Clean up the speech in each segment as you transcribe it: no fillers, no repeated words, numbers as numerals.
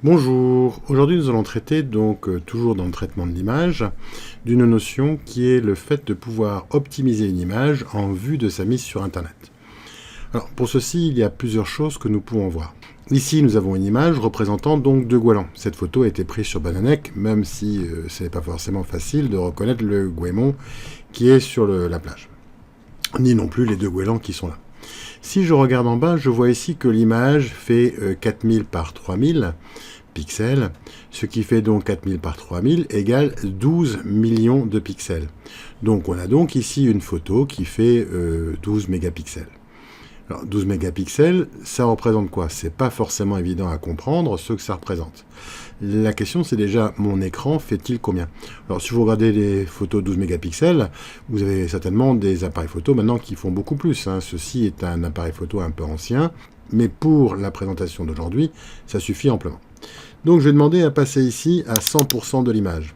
Bonjour, aujourd'hui nous allons traiter toujours dans le traitement de l'image d'une notion qui est le fait de pouvoir optimiser une image en vue de sa mise sur internet. Alors pour ceci il y a plusieurs choses que nous pouvons voir. Ici nous avons une image représentant donc deux goélands. Cette photo a été prise sur Bannanech, même si ce n'est pas forcément facile de reconnaître le goémon qui est sur la plage, ni non plus les deux goélands qui sont là. Si je regarde en bas, je vois ici que l'image fait 4000 par 3000 pixels, ce qui fait donc 4000 par 3000 égale 12 millions de pixels. Donc on a donc ici une photo qui fait 12 mégapixels. Alors 12 mégapixels, ça représente quoi? C'est pas forcément évident à comprendre ce que ça représente. La question c'est déjà, mon écran fait-il combien? Alors si vous regardez les photos 12 mégapixels, vous avez certainement des appareils photo maintenant qui font beaucoup plus. Ceci est un appareil photo un peu ancien, mais pour la présentation d'aujourd'hui, ça suffit amplement. Donc je vais demander à passer ici à 100% de l'image.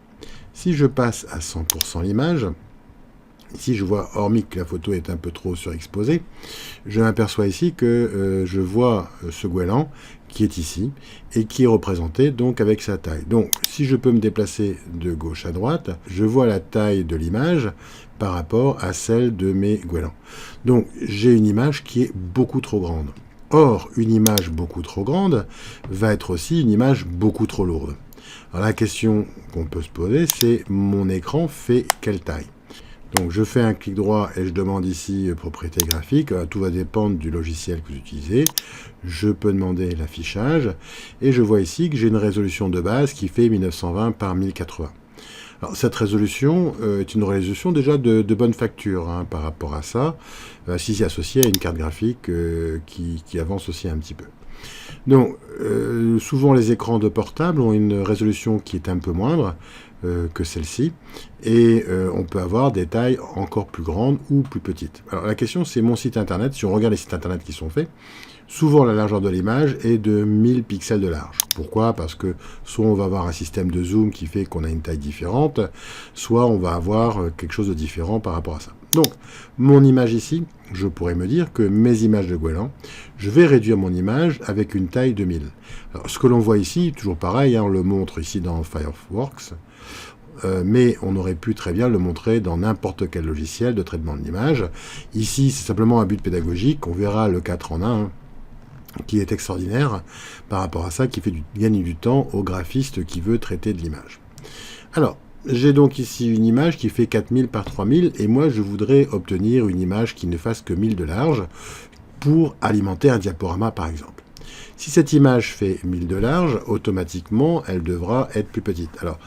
Si je passe à 100% l'image, ici je vois, hormis que la photo est un peu trop surexposée, je m'aperçois ici que je vois ce goéland qui est ici et qui est représenté donc avec sa taille. Donc si je peux me déplacer de gauche à droite, je vois la taille de l'image par rapport à celle de mes goélands. Donc j'ai une image qui est beaucoup trop grande. Or, une image beaucoup trop grande va être aussi une image beaucoup trop lourde. Alors la question qu'on peut se poser, c'est mon écran fait quelle taille? Donc je fais un clic droit et je demande ici propriété graphique. Tout va dépendre du logiciel que vous utilisez. Je peux demander l'affichage et je vois ici que j'ai une résolution de base qui fait 1920 par 1080. Alors, cette résolution est une résolution déjà de bonne facture par rapport à ça, si c'est associé à une carte graphique qui avance aussi un petit peu. Donc, souvent les écrans de portable ont une résolution qui est un peu moindre que celle-ci, et on peut avoir des tailles encore plus grandes ou plus petites. Alors la question c'est mon site internet, si on regarde les sites internet qui sont faits, souvent la largeur de l'image est de 1000 pixels de large. Pourquoi? Parce que soit on va avoir un système de zoom qui fait qu'on a une taille différente, soit on va avoir quelque chose de différent par rapport à ça. Donc, mon image ici, je pourrais me dire que mes images de goéland, je vais réduire mon image avec une taille de 1000. Alors, ce que l'on voit ici, toujours pareil, on le montre ici dans Fireworks, mais on aurait pu très bien le montrer dans n'importe quel logiciel de traitement de l'image. Ici, c'est simplement un but pédagogique, on verra le 4 en 1, qui est extraordinaire par rapport à ça, qui fait gagner du temps au graphiste qui veut traiter de l'image. Alors, j'ai donc ici une image qui fait 4000 par 3000, et moi je voudrais obtenir une image qui ne fasse que 1000 de large pour alimenter un diaporama par exemple. Si cette image fait 1000 de large, automatiquement elle devra être plus petite. Alors,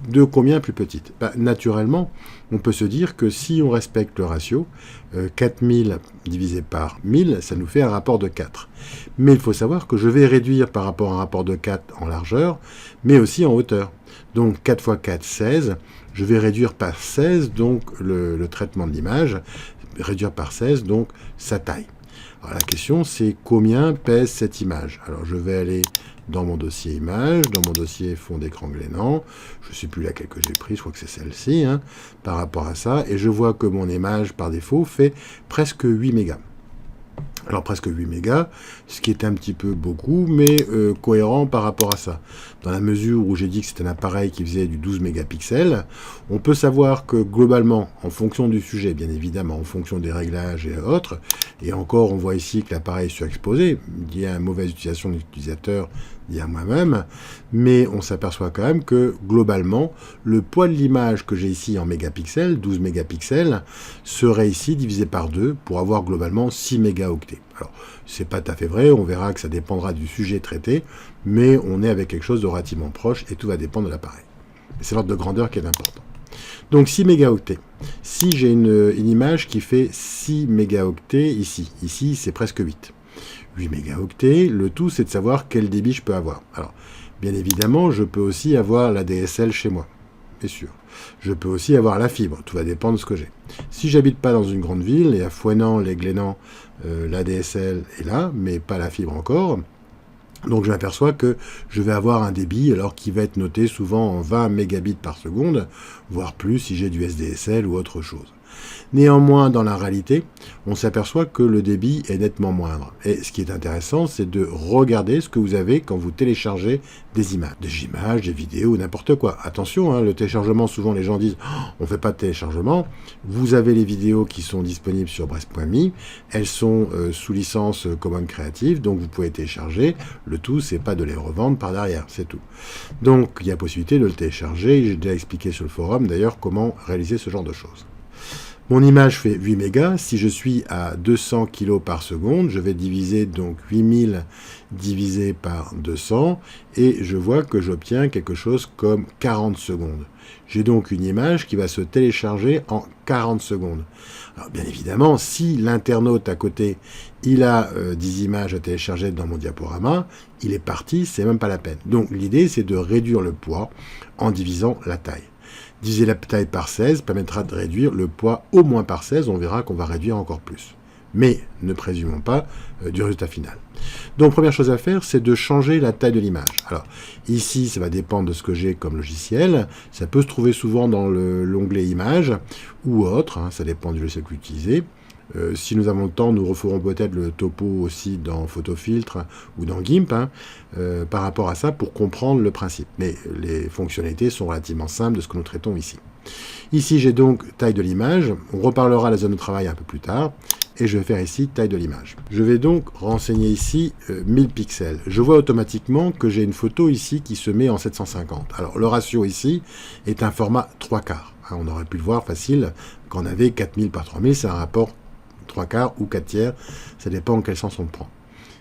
de combien plus petite? Naturellement, on peut se dire que si on respecte le ratio, 4000 divisé par 1000, ça nous fait un rapport de 4. Mais il faut savoir que je vais réduire par rapport à un rapport de 4 en largeur, mais aussi en hauteur. Donc 4 x 4, 16. Je vais réduire par 16 donc le traitement de l'image, réduire par 16 donc sa taille. Alors la question c'est combien pèse cette image? Alors je vais aller dans mon dossier image, dans mon dossier fond d'écran Glénans, je ne sais plus laquelle que j'ai pris, je crois que c'est celle-ci, par rapport à ça, et je vois que mon image par défaut fait presque 8 mégas. Alors presque 8 mégas, ce qui est un petit peu beaucoup, mais cohérent par rapport à ça. Dans la mesure où j'ai dit que c'était un appareil qui faisait du 12 mégapixels, on peut savoir que globalement, en fonction du sujet, bien évidemment, en fonction des réglages et autres, et encore on voit ici que l'appareil est surexposé, il y a une mauvaise utilisation de l'utilisateur, il y a moi-même, mais on s'aperçoit quand même que globalement, le poids de l'image que j'ai ici en mégapixels, 12 mégapixels, serait ici divisé par 2 pour avoir globalement 6 mégaoctets. Alors, c'est pas tout à fait vrai, on verra que ça dépendra du sujet traité, mais on est avec quelque chose de relativement proche et tout va dépendre de l'appareil. C'est l'ordre de grandeur qui est important. Donc 6 mégaoctets. Si j'ai une image qui fait 6 mégaoctets ici, c'est presque 8. 8 mégaoctets, le tout c'est de savoir quel débit je peux avoir. Alors, bien évidemment, je peux aussi avoir la DSL chez moi, bien sûr. Je peux aussi avoir la fibre, tout va dépendre de ce que j'ai. Si j'habite pas dans une grande ville, et à Fouesnant, les Glénans, la DSL est là, mais pas la fibre encore, donc je m'aperçois que je vais avoir un débit alors qui va être noté souvent en 20 mégabits par seconde, voire plus si j'ai du SDSL ou autre chose. Néanmoins, dans la réalité, on s'aperçoit que le débit est nettement moindre. Et ce qui est intéressant, c'est de regarder ce que vous avez quand vous téléchargez des images. Des images, des vidéos, n'importe quoi. Attention, hein, le téléchargement, souvent les gens disent oh, on ne fait pas de téléchargement. Vous avez les vidéos qui sont disponibles sur Brest.me. Elles sont sous licence Commons Creative, donc vous pouvez télécharger. Le tout, c'est pas de les revendre par derrière, c'est tout. Donc, il y a possibilité de le télécharger. J'ai déjà expliqué sur le forum, d'ailleurs, comment réaliser ce genre de choses. Mon image fait 8 mégas. Si je suis à 200 kg par seconde, je vais diviser donc 8000 divisé par 200 et je vois que j'obtiens quelque chose comme 40 secondes. J'ai donc une image qui va se télécharger en 40 secondes. Alors bien évidemment, si l'internaute à côté, il a 10 images à télécharger dans mon diaporama, il est parti, c'est même pas la peine. Donc l'idée, c'est de réduire le poids en divisant la taille. Diviser la taille par 16 permettra de réduire le poids au moins par 16. On verra qu'on va réduire encore plus. Mais ne présumons pas du résultat final. Donc, première chose à faire, c'est de changer la taille de l'image. Alors, ici, ça va dépendre de ce que j'ai comme logiciel. Ça peut se trouver souvent dans l'onglet Images ou autre. Hein, ça dépend du logiciel que vous utilisez. Si nous avons le temps, nous referons peut-être le topo aussi dans Photofiltre ou dans GIMP par rapport à ça pour comprendre le principe. Mais les fonctionnalités sont relativement simples de ce que nous traitons ici. Ici, j'ai donc taille de l'image. On reparlera de la zone de travail un peu plus tard. Et je vais faire ici taille de l'image. Je vais donc renseigner ici 1000 pixels. Je vois automatiquement que j'ai une photo ici qui se met en 750. Alors, le ratio ici est un format 3/4. On aurait pu le voir facile quand on avait 4000 par 3000. C'est un rapport 3/4 ou 4/3, ça dépend en quel sens on le prend.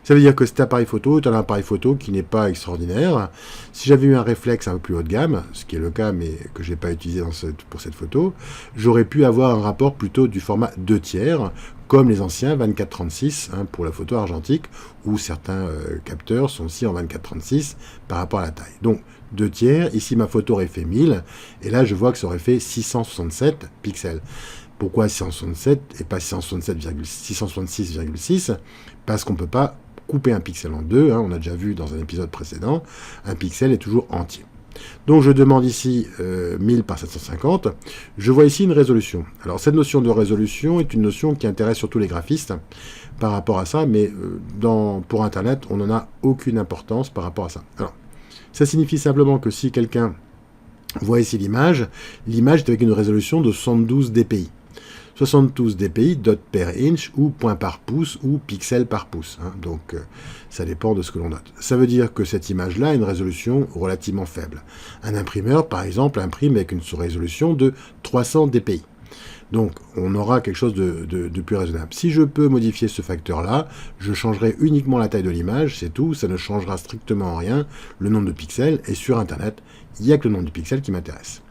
Ça veut dire que cet appareil photo est un appareil photo qui n'est pas extraordinaire. Si j'avais eu un réflexe un peu plus haut de gamme, ce qui est le cas mais que je n'ai pas utilisé pour cette photo, j'aurais pu avoir un rapport plutôt du format 2/3, comme les anciens 24-36 hein, pour la photo argentique, où certains capteurs sont aussi en 24-36 par rapport à la taille. Donc 2/3, ici ma photo aurait fait 1000, et là je vois que ça aurait fait 667 pixels. Pourquoi 667 et pas 666,6? Parce qu'on ne peut pas couper un pixel en deux. Hein, on a déjà vu dans un épisode précédent, un pixel est toujours entier. Donc je demande ici 1000 par 750. Je vois ici une résolution. Alors cette notion de résolution est une notion qui intéresse surtout les graphistes par rapport à ça, mais pour Internet, on n'en a aucune importance par rapport à ça. Alors, ça signifie simplement que si quelqu'un voit ici l'image est avec une résolution de 72 dpi. 72 dpi, dot per inch, ou point par pouce, ou pixel par pouce. Hein. Donc, ça dépend de ce que l'on note. Ça veut dire que cette image-là a une résolution relativement faible. Un imprimeur, par exemple, imprime avec une résolution de 300 dpi. Donc, on aura quelque chose de plus raisonnable. Si je peux modifier ce facteur-là, je changerai uniquement la taille de l'image, c'est tout. Ça ne changera strictement rien le nombre de pixels. Et sur Internet, il n'y a que le nombre de pixels qui m'intéresse.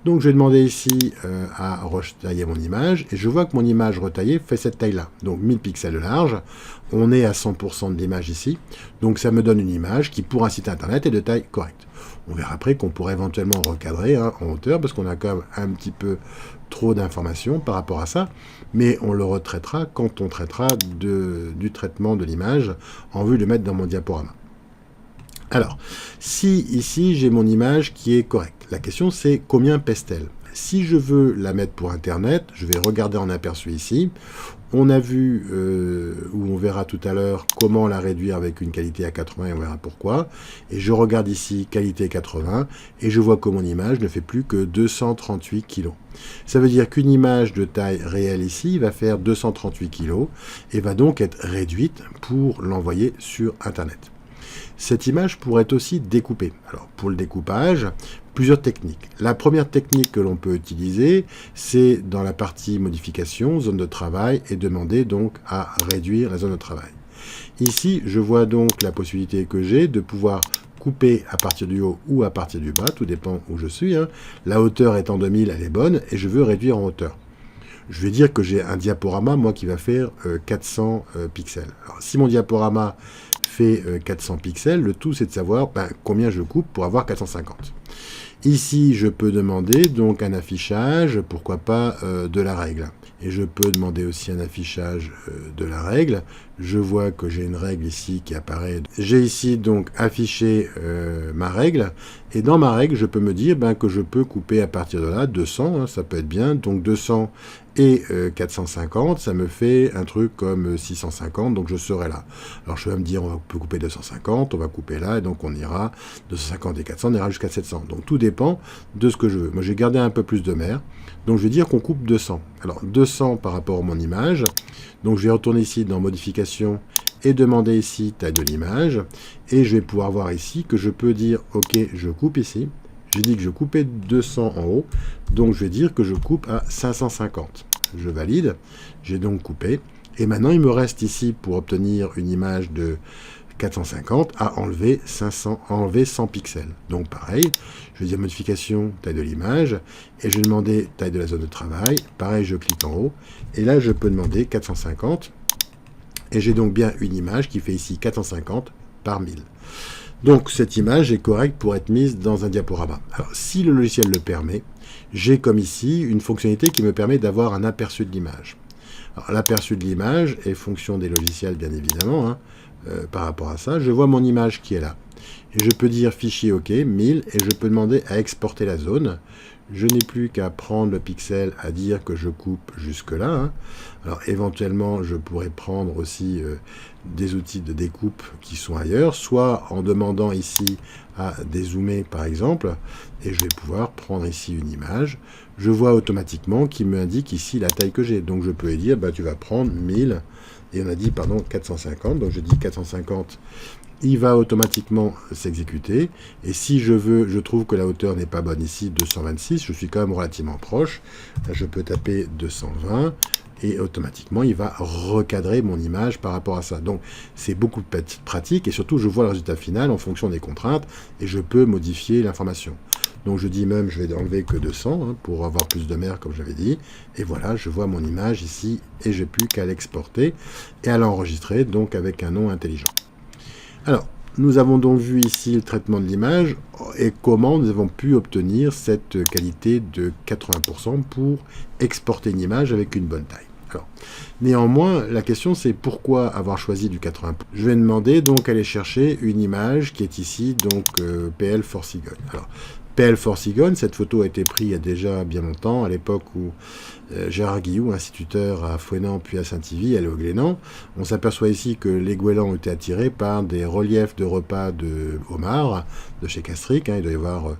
Donc, je vais demander ici à retailler mon image. Et je vois que mon image retaillée fait cette taille-là. Donc, 1000 pixels de large. On est à 100% de l'image ici. Donc, ça me donne une image qui, pour un site Internet, est de taille correcte. On verra après qu'on pourrait éventuellement recadrer hein, en hauteur, parce qu'on a quand même un petit peu trop d'informations par rapport à ça. Mais on le retraitera quand on traitera du traitement de l'image en vue de mettre dans mon diaporama. Alors, si ici j'ai mon image qui est correcte, la question c'est combien pèse-t-elle? Si je veux la mettre pour Internet, je vais regarder en aperçu ici. On a vu, ou on verra tout à l'heure, comment la réduire avec une qualité à 80 et on verra pourquoi. Et je regarde ici qualité 80 et je vois que mon image ne fait plus que 238 kg. Ça veut dire qu'une image de taille réelle ici va faire 238 kg et va donc être réduite pour l'envoyer sur Internet. Cette image pourrait être aussi découpée. Alors, pour le découpage, plusieurs techniques. La première technique que l'on peut utiliser, c'est dans la partie modification, zone de travail, et demander donc à réduire la zone de travail. Ici, je vois donc la possibilité que j'ai de pouvoir couper à partir du haut ou à partir du bas, tout dépend où je suis. Hein. La hauteur étant 2000, elle est bonne, et je veux réduire en hauteur. Je vais dire que j'ai un diaporama, moi, qui va faire 400 pixels. Alors, si mon diaporama fait 400 pixels, le tout, c'est de savoir combien je coupe pour avoir 450. Ici, je peux demander donc un affichage, pourquoi pas de la règle. Et je peux demander aussi un affichage de la règle. Je vois que j'ai une règle ici qui apparaît. J'ai ici donc affiché ma règle. Et dans ma règle, je peux me dire que je peux couper à partir de là 200, hein, ça peut être bien. Donc 200 Et 450, ça me fait un truc comme 650, donc je serai là. Alors je vais me dire, on peut couper 250, on va couper là, et donc on ira 250 et 400, on ira jusqu'à 700. Donc tout dépend de ce que je veux. Moi j'ai gardé un peu plus de mer, donc je vais dire qu'on coupe 200. Alors 200 par rapport à mon image, donc je vais retourner ici dans modification et demander ici taille de l'image, et je vais pouvoir voir ici que je peux dire, ok, je coupe ici. J'ai dit que je coupais 200 en haut, donc je vais dire que je coupe à 550. Je valide, j'ai donc coupé, et maintenant il me reste ici, pour obtenir une image de 450, à enlever 100 pixels. Donc pareil, je vais dire modification, taille de l'image, et je vais demander taille de la zone de travail. Pareil, je clique en haut, et là je peux demander 450, et j'ai donc bien une image qui fait ici 450 par 1000. Donc cette image est correcte pour être mise dans un diaporama. Alors si le logiciel le permet, j'ai comme ici une fonctionnalité qui me permet d'avoir un aperçu de l'image. Alors l'aperçu de l'image est fonction des logiciels bien évidemment. Par rapport à ça, je vois mon image qui est là. Et je peux dire fichier OK, 1000, et je peux demander à exporter la zone. Je n'ai plus qu'à prendre le pixel, à dire que je coupe jusque là. Alors éventuellement, je pourrais prendre aussi des outils de découpe qui sont ailleurs, soit en demandant ici à dézoomer par exemple, et je vais pouvoir prendre ici une image. Je vois automatiquement qu'il me indique ici la taille que j'ai. Donc je peux lui dire, bah, tu vas prendre 1000, et on a dit, pardon, 450, donc je dis 450, il va automatiquement s'exécuter, et si je trouve que la hauteur n'est pas bonne ici, 226, je suis quand même relativement proche, là, je peux taper 220, et automatiquement il va recadrer mon image par rapport à ça. Donc c'est beaucoup de pratique, et surtout je vois le résultat final en fonction des contraintes, et je peux modifier l'information. Donc je dis même, je vais enlever que 200 pour avoir plus de mer comme j'avais dit, et voilà, je vois mon image ici, et j'ai plus qu'à l'exporter et à l'enregistrer donc avec un nom intelligent. Alors, nous avons donc vu ici le traitement de l'image et comment nous avons pu obtenir cette qualité de 80% pour exporter une image avec une bonne taille. Alors, néanmoins, la question c'est pourquoi avoir choisi du 80%. Je vais demander donc à aller chercher une image qui est ici, donc PL Forcigon. Alors, PL Forcigon, cette photo a été prise il y a déjà bien longtemps, à l'époque où Gérard Guilloux, instituteur à Fouesnant puis à Saint-Yvi, allait au Glénan. On s'aperçoit ici que les goélands ont été attirés par des reliefs de repas de homards de chez Castric. Il doit y avoir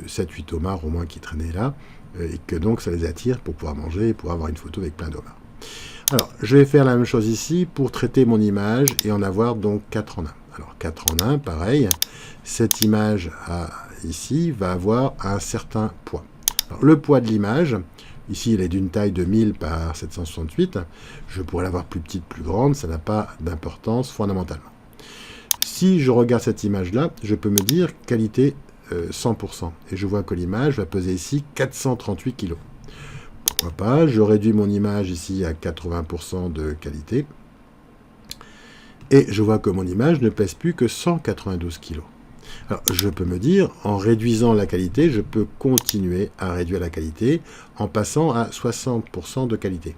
7-8 homards au moins qui traînaient là, et que donc ça les attire pour pouvoir manger et pour avoir une photo avec plein d'homards. Alors, je vais faire la même chose ici pour traiter mon image et en avoir donc 4 en 1. Alors, 4 en 1, pareil, cette image ici va avoir un certain poids. Alors, le poids de l'image, ici il est d'une taille de 1000 par 768, je pourrais l'avoir plus petite, plus grande, ça n'a pas d'importance fondamentalement. Si je regarde cette image-là, je peux me dire qualité 100%, et je vois que l'image va peser ici 438 kg. Pourquoi pas, je réduis mon image ici à 80% de qualité, et je vois que mon image ne pèse plus que 192 kg. Alors, je peux me dire, en réduisant la qualité, je peux continuer à réduire la qualité en passant à 60% de qualité.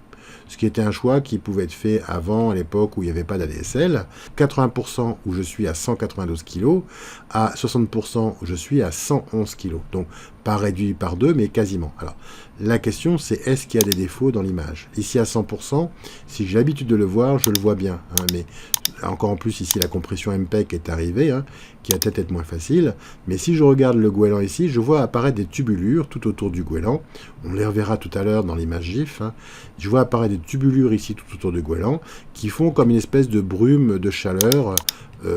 Ce qui était un choix qui pouvait être fait avant, à l'époque où il n'y avait pas d'ADSL. 80% où je suis à 192 kg, à 60% où je suis à 111 kg. Donc, pas réduit par 2, mais quasiment. Alors, la question, c'est est-ce qu'il y a des défauts dans l'image? Ici, à 100%, si j'ai l'habitude de le voir, je le vois bien. Mais encore en plus, ici, la compression MPEG est arrivée, qui va peut-être être moins facile. Mais si je regarde le goéland ici, je vois apparaître des tubulures tout autour du goéland. On les reverra tout à l'heure dans l'image GIF. Je vois apparaître des tubulures ici tout autour du goéland qui font comme une espèce de brume de chaleur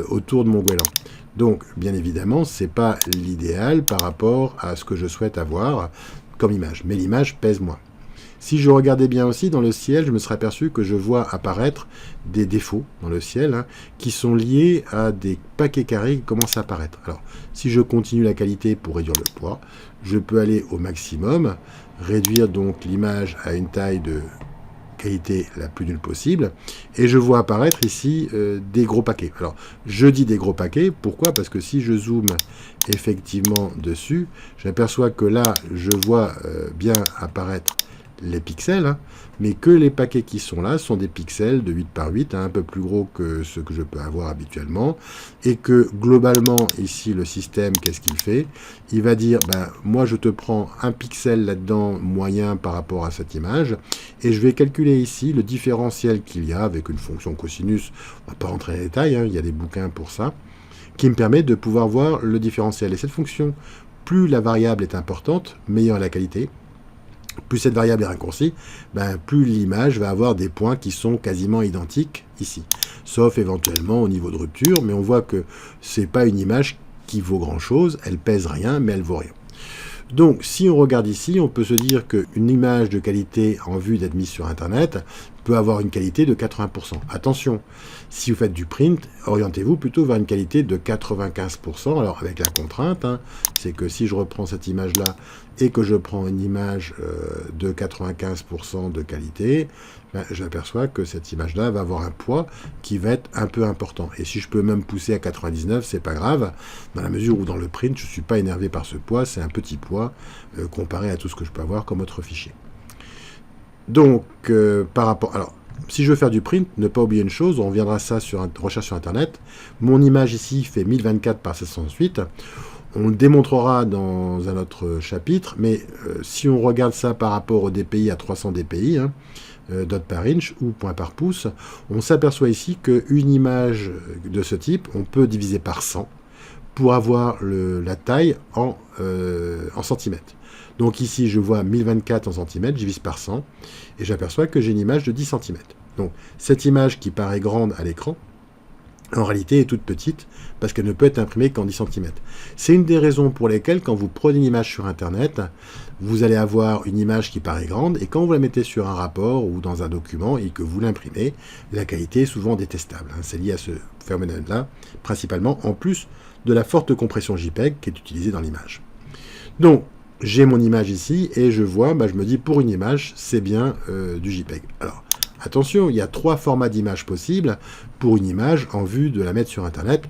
autour de mon goéland. Donc, bien évidemment, ce n'est pas l'idéal par rapport à ce que je souhaite avoir comme image. Mais l'image pèse moins. Si je regardais bien aussi dans le ciel, je me serais aperçu que je vois apparaître des défauts dans le ciel qui sont liés à des paquets carrés qui commencent à apparaître. Alors, si je continue la qualité pour réduire le poids, je peux aller au maximum, réduire donc l'image à une taille de qualité la plus nulle possible, et je vois apparaître ici des gros paquets. Alors, je dis des gros paquets, pourquoi? Parce que si je zoome effectivement dessus, j'aperçois que là, je vois bien apparaître les pixels, hein, mais que les paquets qui sont là sont des pixels de 8 par 8, hein, un peu plus gros que ceux que je peux avoir habituellement, et que globalement, ici, le système, qu'est-ce qu'il fait? Il va dire, ben, moi je te prends un pixel là-dedans moyen par rapport à cette image, et je vais calculer ici le différentiel qu'il y a avec une fonction cosinus, on ne va pas rentrer dans les détails, hein, il y a des bouquins pour ça, qui me permet de pouvoir voir le différentiel. Et cette fonction, plus la variable est importante, meilleure est la qualité. Plus cette variable est raccourcie, ben, plus l'image va avoir des points qui sont quasiment identiques ici. Sauf éventuellement au niveau de rupture, mais on voit que c'est pas une image qui vaut grand-chose, elle pèse rien, mais elle vaut rien. Donc, si on regarde ici, on peut se dire qu'une image de qualité en vue d'être mise sur Internet peut avoir une qualité de 80%. Attention, si vous faites du print, orientez-vous plutôt vers une qualité de 95%. Alors, avec la contrainte, hein, c'est que si je reprends cette image-là et que je prends une image de 95% de qualité, ben, j'aperçois que cette image-là va avoir un poids qui va être un peu important. Et si je peux même pousser à 99, c'est pas grave, dans la mesure où dans le print, je ne suis pas énervé par ce poids, c'est un petit poids comparé à tout ce que je peux avoir comme autre fichier. Donc, par rapport... Alors, si je veux faire du print, ne pas oublier une chose, on reviendra à ça sur recherche sur Internet. Mon image ici fait 1024 par 768. On le démontrera dans un autre chapitre, mais si on regarde ça par rapport au DPI à 300 DPI, hein, dot par inch ou point par pouce, on s'aperçoit ici qu'une image de ce type, on peut diviser par 100 pour avoir la taille en centimètres. Donc ici, je vois 1024 en centimètres, je divise par 100, et j'aperçois que j'ai une image de 10 cm. Donc cette image qui paraît grande à l'écran, en réalité est toute petite, parce qu'elle ne peut être imprimée qu'en 10 cm. C'est une des raisons pour lesquelles, quand vous prenez une image sur Internet, vous allez avoir une image qui paraît grande, et quand vous la mettez sur un rapport ou dans un document, et que vous l'imprimez, la qualité est souvent détestable. C'est lié à ce phénomène-là, principalement, en plus de la forte compression JPEG qui est utilisée dans l'image. Donc, j'ai mon image ici, et je vois, je me dis, pour une image, c'est bien du JPEG. Alors, attention, il y a 3 formats d'image possibles pour une image en vue de la mettre sur Internet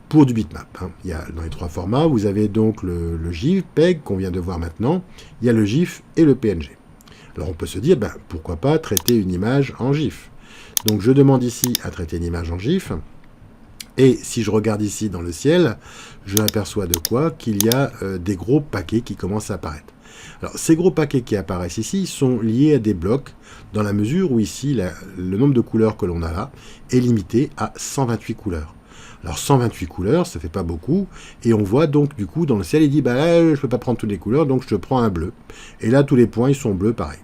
pour du bitmap. Hein. Il y a, dans les 3 formats, vous avez donc le JPEG qu'on vient de voir maintenant, il y a le GIF et le PNG. Alors on peut se dire, pourquoi pas traiter une image en GIF. Donc je demande ici à traiter une image en GIF, et si je regarde ici dans le ciel, je m'aperçois de quoi? Qu'il y a des gros paquets qui commencent à apparaître. Alors, ces gros paquets qui apparaissent ici sont liés à des blocs, dans la mesure où ici, le nombre de couleurs que l'on a là est limité à 128 couleurs. Alors, 128 couleurs, ça fait pas beaucoup, et on voit donc, du coup, dans le ciel, il dit, je peux pas prendre toutes les couleurs, donc je te prends un bleu. Et là, tous les points, ils sont bleus, pareil.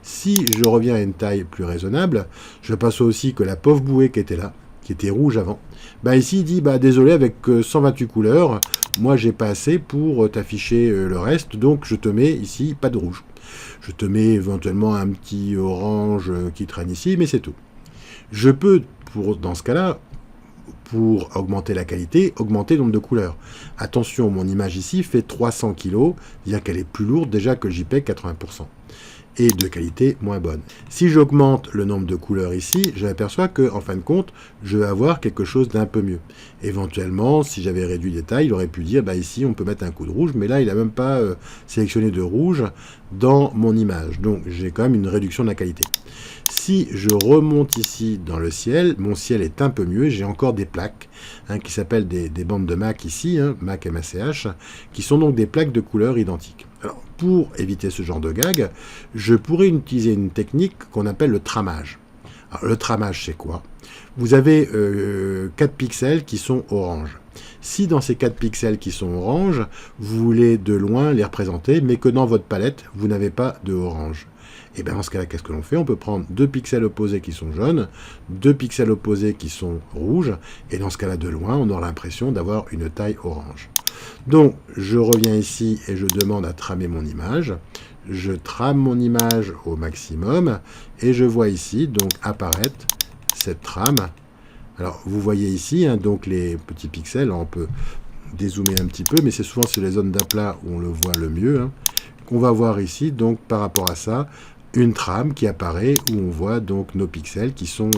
Si je reviens à une taille plus raisonnable, je passe aussi que la pauvre bouée qui était là, qui était rouge avant, ici il dit désolé, avec 128 couleurs, moi j'ai pas assez pour t'afficher le reste, donc je te mets ici pas de rouge. Je te mets éventuellement un petit orange qui traîne ici, mais c'est tout. Je peux, dans ce cas-là, pour augmenter la qualité, augmenter le nombre de couleurs. Attention, mon image ici fait 300 kg, c'est-à-dire qu'elle est plus lourde déjà que le JPEG 80%. Et de qualité moins bonne. Si j'augmente le nombre de couleurs ici, je m'aperçois que, en fin de compte, je vais avoir quelque chose d'un peu mieux. Éventuellement, si j'avais réduit les tailles, il aurait pu dire, ici, on peut mettre un coup de rouge, mais là, il n'a même pas sélectionné de rouge dans mon image. Donc, j'ai quand même une réduction de la qualité. Si je remonte ici dans le ciel, mon ciel est un peu mieux, j'ai encore des plaques, qui s'appellent des bandes de Mac ici, Mac MACH, qui sont donc des plaques de couleurs identiques. Alors, pour éviter ce genre de gag, je pourrais utiliser une technique qu'on appelle le tramage. Alors, le tramage, c'est quoi? Vous avez 4 pixels qui sont orange. Si dans ces 4 pixels qui sont orange, vous voulez de loin les représenter, mais que dans votre palette, vous n'avez pas de orange. Et bien dans ce cas-là, qu'est-ce que l'on fait? On peut prendre 2 pixels opposés qui sont jaunes, 2 pixels opposés qui sont rouges, et dans ce cas-là, de loin, on aura l'impression d'avoir une taille orange. Donc, je reviens ici et je demande à tramer mon image. Je trame mon image au maximum, et je vois ici donc apparaître cette trame. Alors, vous voyez ici, donc les petits pixels, on peut dézoomer un petit peu, mais c'est souvent sur les zones d'aplat où on le voit le mieux. Qu'on va voir ici, donc par rapport à ça, une trame qui apparaît où on voit donc nos pixels qui sont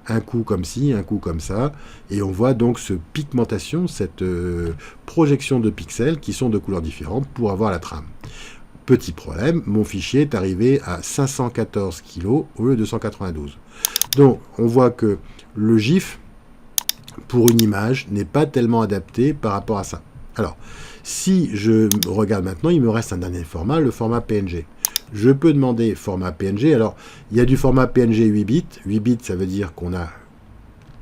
un coup comme ci, un coup comme ça, et on voit donc cette pigmentation, cette projection de pixels qui sont de couleurs différentes pour avoir la trame. Petit problème, mon fichier est arrivé à 514 kg au lieu de 192. Donc, on voit que le GIF, pour une image, n'est pas tellement adapté par rapport à ça. Alors, si je regarde maintenant, il me reste un dernier format, le format PNG. Je peux demander format PNG. Alors, il y a du format PNG 8 bits. 8 bits, ça veut dire qu'on a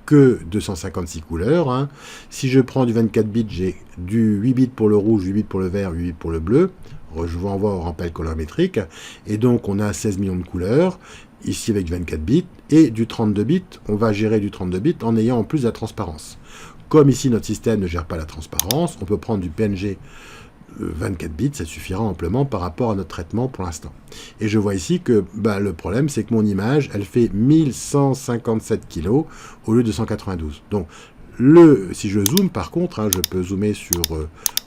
que 256 couleurs. Hein. Si je prends du 24 bits, j'ai du 8 bits pour le rouge, 8 bits pour le vert, 8 bits pour le bleu. Je vous renvoie au rappel colorimétrique. Et donc, on a 16 millions de couleurs, ici avec du 24 bits. Et du 32 bits, on va gérer du 32 bits en ayant en plus la transparence. Comme ici, notre système ne gère pas la transparence, on peut prendre du PNG 24 bits, ça suffira amplement par rapport à notre traitement pour l'instant. Et je vois ici que le problème, c'est que mon image, elle fait 1157 kg au lieu de 192. Donc, si je zoome, par contre, hein, je peux zoomer sur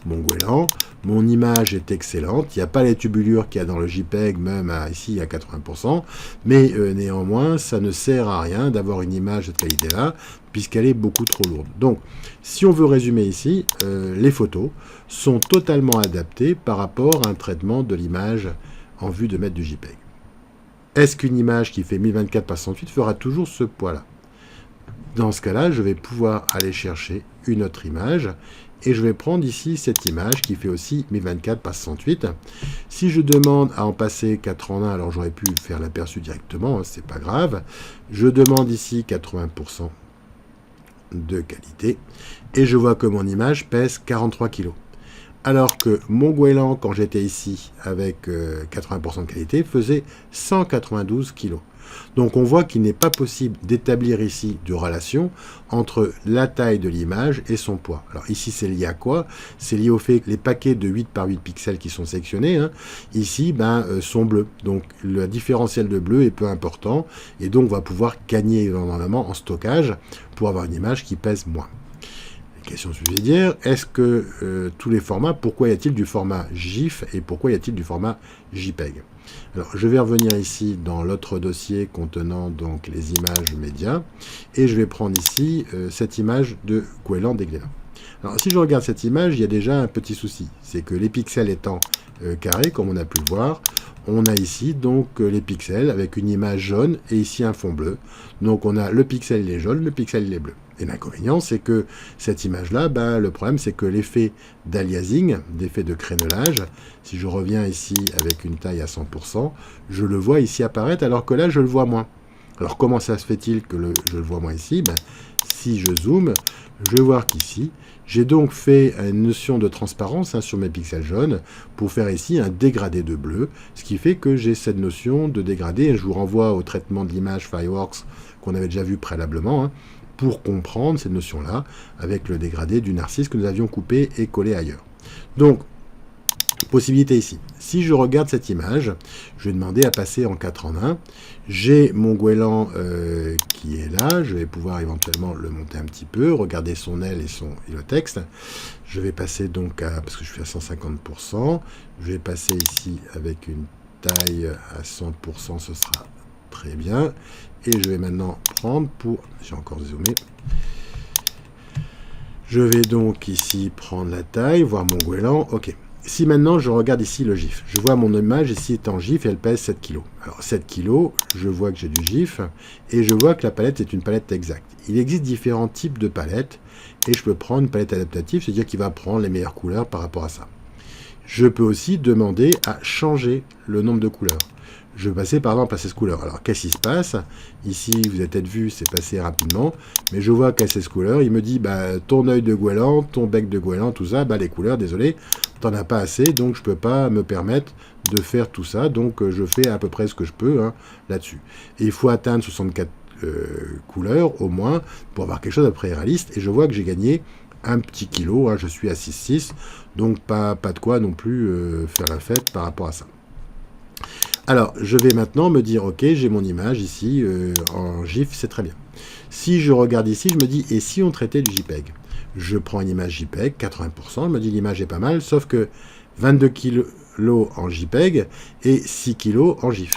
mon goéland, mon image est excellente, il n'y a pas les tubulures qu'il y a dans le JPEG, même ici à 80%, mais néanmoins, ça ne sert à rien d'avoir une image de cette qualité-là, puisqu'elle est beaucoup trop lourde. Donc, si on veut résumer ici, les photos sont totalement adaptées par rapport à un traitement de l'image en vue de mettre du JPEG. Est-ce qu'une image qui fait 1024 par 108 fera toujours ce poids-là? Dans ce cas-là, je vais pouvoir aller chercher une autre image et je vais prendre ici cette image qui fait aussi 1024 par 108. Si je demande à en passer 4 en 1, alors j'aurais pu faire l'aperçu directement, hein, c'est pas grave. Je demande ici 80% de qualité et je vois que mon image pèse 43 kg. Alors que mon goéland, quand j'étais ici avec 80% de qualité, faisait 192 kg. Donc on voit qu'il n'est pas possible d'établir ici de relation entre la taille de l'image et son poids. Alors ici c'est lié à quoi? C'est lié au fait que les paquets de 8 par 8 pixels qui sont sectionnés, hein, ici sont bleus. Donc le différentiel de bleu est peu important et donc on va pouvoir gagner énormément en stockage pour avoir une image qui pèse moins. Question subsidiaire, est-ce que tous les formats, pourquoi y a-t-il du format GIF et pourquoi y a-t-il du format JPEG? Alors, je vais revenir ici dans l'autre dossier contenant donc les images médias et je vais prendre ici cette image de goéland des Glénat. Alors, si je regarde cette image, il y a déjà un petit souci, c'est que les pixels étant carrés, comme on a pu le voir, on a ici donc les pixels avec une image jaune et ici un fond bleu. Donc on a le pixel il est jaune, le pixel il est bleu. Et l'inconvénient, c'est que cette image-là, le problème, c'est que l'effet d'aliasing, d'effet de crénelage, si je reviens ici avec une taille à 100%, je le vois ici apparaître, alors que là, je le vois moins. Alors, comment ça se fait-il que je le vois moins ici? Si je zoome, je vais voir qu'ici, j'ai donc fait une notion de transparence sur mes pixels jaunes pour faire ici un dégradé de bleu, ce qui fait que j'ai cette notion de dégradé, et je vous renvoie au traitement de l'image Fireworks qu'on avait déjà vu préalablement, hein, pour comprendre cette notion-là, avec le dégradé du narcisse que nous avions coupé et collé ailleurs. Donc, possibilité ici. Si je regarde cette image, je vais demander à passer en 4 en 1. J'ai mon goéland qui est là, je vais pouvoir éventuellement le monter un petit peu, regarder son aile et le texte. Je vais passer donc parce que je suis à 150%, je vais passer ici avec une taille à 100%, ce sera très bien. Et je vais maintenant prendre j'ai encore zoomé. Je vais donc ici prendre la taille, voir mon goéland. Ok. Si maintenant je regarde ici le GIF, je vois mon image ici est en GIF et elle pèse 7 kg. Alors 7 kg, je vois que j'ai du GIF et je vois que la palette est une palette exacte. Il existe différents types de palettes et je peux prendre une palette adaptative, c'est-à-dire qu'il va prendre les meilleures couleurs par rapport à ça. Je peux aussi demander à changer le nombre de couleurs. Je vais passer par exemple à 16 couleurs. Alors qu'est-ce qui se passe? Ici, vous avez peut-être vu, c'est passé rapidement, mais je vois qu'à 16 couleurs, il me dit ton œil de goéland, ton bec de goéland, tout ça, les couleurs, désolé, t'en as pas assez, donc je peux pas me permettre de faire tout ça, donc je fais à peu près ce que je peux là-dessus. Et il faut atteindre 64 couleurs au moins pour avoir quelque chose de près réaliste, et je vois que j'ai gagné un petit kilo, je suis à 6,6, donc pas de quoi non plus faire la fête par rapport à ça. Alors, je vais maintenant me dire, ok, j'ai mon image ici en GIF, c'est très bien. Si je regarde ici, je me dis, et si on traitait du JPEG? Je prends une image JPEG, 80%, je me dis, l'image est pas mal, sauf que 22 kg en JPEG et 6 kg en GIF.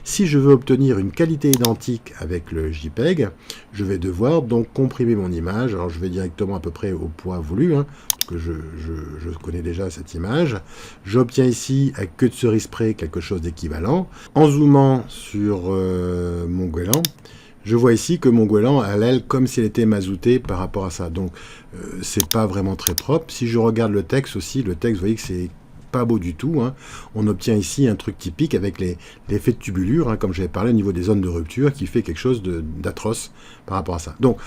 Si je veux obtenir une qualité identique avec le JPEG, je vais devoir donc comprimer mon image. Alors je vais directement à peu près au poids voulu, hein, parce que je connais déjà cette image. J'obtiens ici, à queue de cerise près, quelque chose d'équivalent. En zoomant sur mon goéland, je vois ici que mon goéland a l'aile comme s'il était mazouté par rapport à ça. Donc, c'est pas vraiment très propre. Si je regarde le texte aussi, le texte, vous voyez que c'est pas beau du tout, hein. On obtient ici un truc typique avec l'effet de tubulure, hein, comme j'avais parlé au niveau des zones de rupture, qui fait quelque chose d'atroce par rapport à ça. Donc,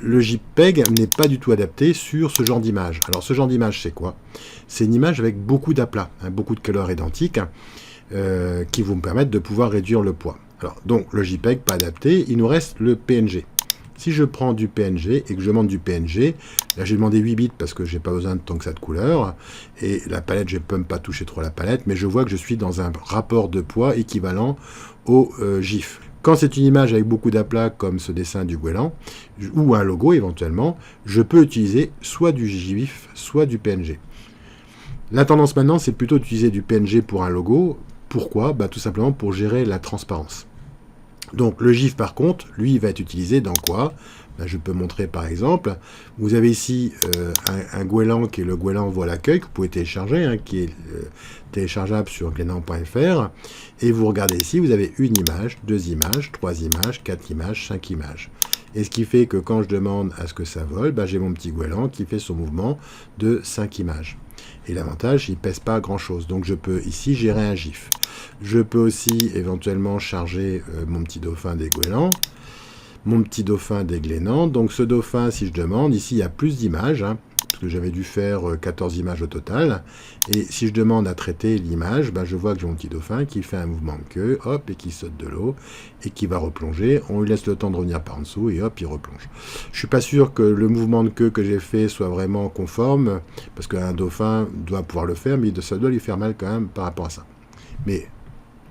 le JPEG n'est pas du tout adapté sur ce genre d'image. Alors, ce genre d'image, c'est quoi? C'est une image avec beaucoup d'aplats, hein, beaucoup de couleurs identiques, qui vont me permettre de pouvoir réduire le poids. Alors, donc, le JPEG pas adapté, il nous reste le PNG. Si je prends du PNG et que je demande du PNG, là j'ai demandé 8 bits parce que j'ai pas besoin de tant que ça de couleurs, et la palette, je ne peux même pas toucher trop la palette, mais je vois que je suis dans un rapport de poids équivalent au GIF. Quand c'est une image avec beaucoup d'aplats comme ce dessin du goéland, ou un logo éventuellement, je peux utiliser soit du GIF, soit du PNG. La tendance maintenant, c'est plutôt d'utiliser du PNG pour un logo. Pourquoi? Bah, tout simplement pour gérer la transparence. Donc le GIF par contre, lui, il va être utilisé dans quoi? Ben, je peux montrer par exemple, vous avez ici un goéland qui est le goéland voit l'accueil, que vous pouvez télécharger, hein, qui est téléchargeable sur glenand.fr, et vous regardez ici, vous avez une image, 2 images, 3 images, 4 images, 5 images. Et ce qui fait que quand je demande à ce que ça vole, ben, j'ai mon petit goéland qui fait son mouvement de 5 images. Et l'avantage, il ne pèse pas grand-chose. Donc je peux ici gérer un GIF. Je peux aussi éventuellement charger mon petit dauphin des goélands, mon petit dauphin des glénans. Donc ce dauphin, si je demande, ici il y a plus d'images, hein, parce que j'avais dû faire 14 images au total. Et si je demande à traiter l'image, ben, je vois que j'ai mon petit dauphin qui fait un mouvement de queue, hop, et qui saute de l'eau, et qui va replonger. On lui laisse le temps de revenir par en dessous, et hop, il replonge. Je suis pas sûr que le mouvement de queue que j'ai fait soit vraiment conforme, parce qu'un dauphin doit pouvoir le faire, mais ça doit lui faire mal quand même par rapport à ça. Mais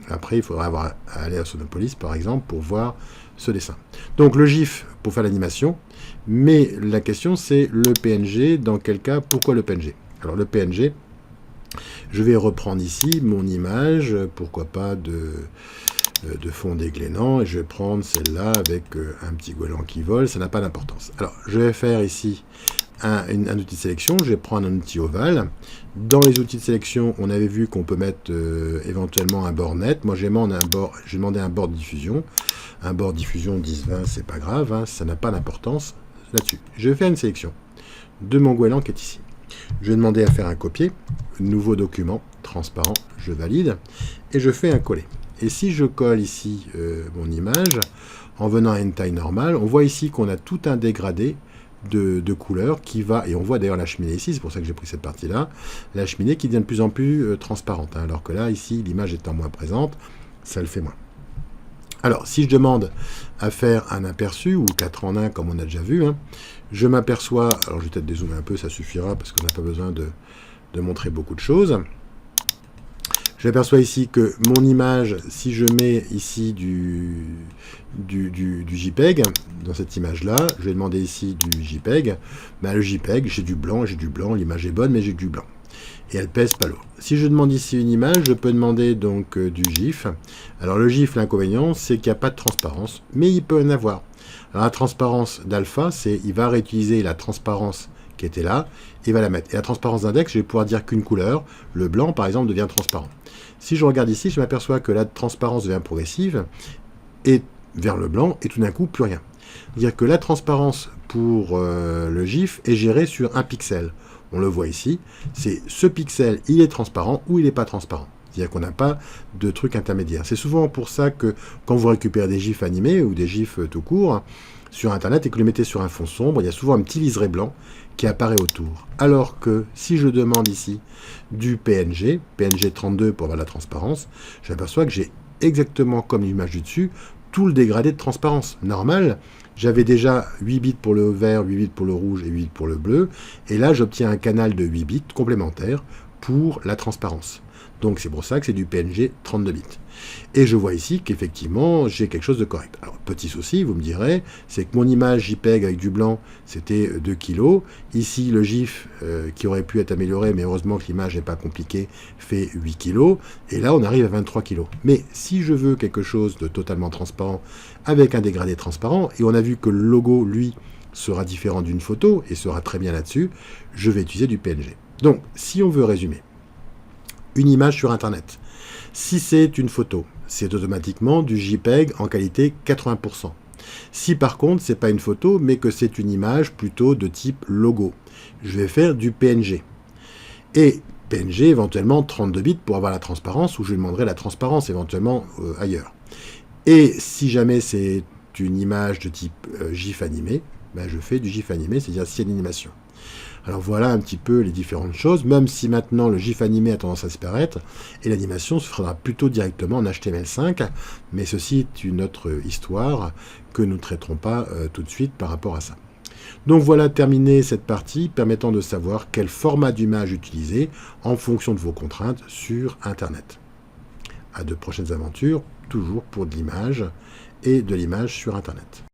après, il faudra aller à Sonopolis, par exemple, pour voir ce dessin. Donc le GIF pour faire l'animation, mais la question c'est le PNG, dans quel cas, pourquoi le PNG? Alors le PNG, je vais reprendre ici mon image, pourquoi pas de fond des glénans, et je vais prendre celle-là avec un petit goéland qui vole, ça n'a pas d'importance. Alors je vais faire ici un outil de sélection, je vais prendre un outil ovale. Dans les outils de sélection, on avait vu qu'on peut mettre éventuellement un bord net. Moi, j'ai demandé un bord de diffusion. Un bord de diffusion 10-20, c'est pas grave, hein, ça n'a pas d'importance là-dessus. Je vais faire une sélection de mon goéland qui est ici. Je vais demander à faire un copier, nouveau document, transparent, je valide, et je fais un coller. Et si je colle ici mon image, en venant à une taille normale, on voit ici qu'on a tout un dégradé de couleurs qui va, et on voit d'ailleurs la cheminée ici, c'est pour ça que j'ai pris cette partie-là, la cheminée qui devient de plus en plus transparente, hein, alors que là, ici, l'image étant moins présente, ça le fait moins. Alors, si je demande à faire un aperçu, ou 4 en 1, comme on a déjà vu, hein, je m'aperçois, alors je vais peut-être dézoomer un peu, ça suffira, parce qu'on n'a pas besoin de montrer beaucoup de choses. J'aperçois ici que mon image, si je mets ici du JPEG, dans cette image-là, je vais demander ici du JPEG, ben le JPEG, j'ai du blanc, l'image est bonne, mais j'ai du blanc. Et elle pèse pas lourd. Si je demande ici une image, je peux demander donc du GIF. Alors le GIF, l'inconvénient, c'est qu'il n'y a pas de transparence, mais il peut en avoir. Alors la transparence d'alpha, c'est il va réutiliser la transparence qui était là, et va la mettre. Et la transparence d'index, je vais pouvoir dire qu'une couleur, le blanc par exemple, devient transparent. Si je regarde ici, je m'aperçois que la transparence devient progressive, et vers le blanc, et tout d'un coup, plus rien. C'est-à-dire que la transparence pour le GIF est gérée sur un pixel. On le voit ici, c'est ce pixel, il est transparent ou il n'est pas transparent. C'est-à-dire qu'on n'a pas de truc intermédiaire. C'est souvent pour ça que quand vous récupérez des GIFs animés ou des GIFs tout court sur Internet et que vous les mettez sur un fond sombre, il y a souvent un petit liseré blanc qui apparaît autour. Alors que si je demande ici du PNG 32 pour avoir la transparence, j'aperçois que j'ai exactement comme l'image du dessus, tout le dégradé de transparence. Normal, j'avais déjà 8 bits pour le vert, 8 bits pour le rouge et 8 bits pour le bleu. Et là, j'obtiens un canal de 8 bits complémentaire pour la transparence. Donc c'est pour ça que c'est du PNG 32 bits. Et je vois ici qu'effectivement, j'ai quelque chose de correct. Alors, petit souci, vous me direz, c'est que mon image JPEG avec du blanc, c'était 2 kg. Ici, le GIF, qui aurait pu être amélioré, mais heureusement que l'image n'est pas compliquée, fait 8 kg. Et là, on arrive à 23 kg. Mais si je veux quelque chose de totalement transparent, avec un dégradé transparent, et on a vu que le logo, lui, sera différent d'une photo, et sera très bien là-dessus, je vais utiliser du PNG. Donc, si on veut résumer, une image sur Internet, si c'est une photo, c'est automatiquement du JPEG en qualité 80%. Si par contre, c'est pas une photo, mais que c'est une image plutôt de type logo, je vais faire du PNG. Et PNG, éventuellement 32 bits pour avoir la transparence, ou je demanderai la transparence éventuellement ailleurs. Et si jamais c'est une image de type GIF animé, ben je fais du GIF animé, c'est-à-dire s'il y a une animation. Alors voilà un petit peu les différentes choses, même si maintenant le GIF animé a tendance à disparaître, et l'animation se fera plutôt directement en HTML5, mais ceci est une autre histoire que nous ne traiterons pas tout de suite par rapport à ça. Donc voilà terminé cette partie permettant de savoir quel format d'image utiliser en fonction de vos contraintes sur Internet. À de prochaines aventures, toujours pour de l'image et de l'image sur Internet.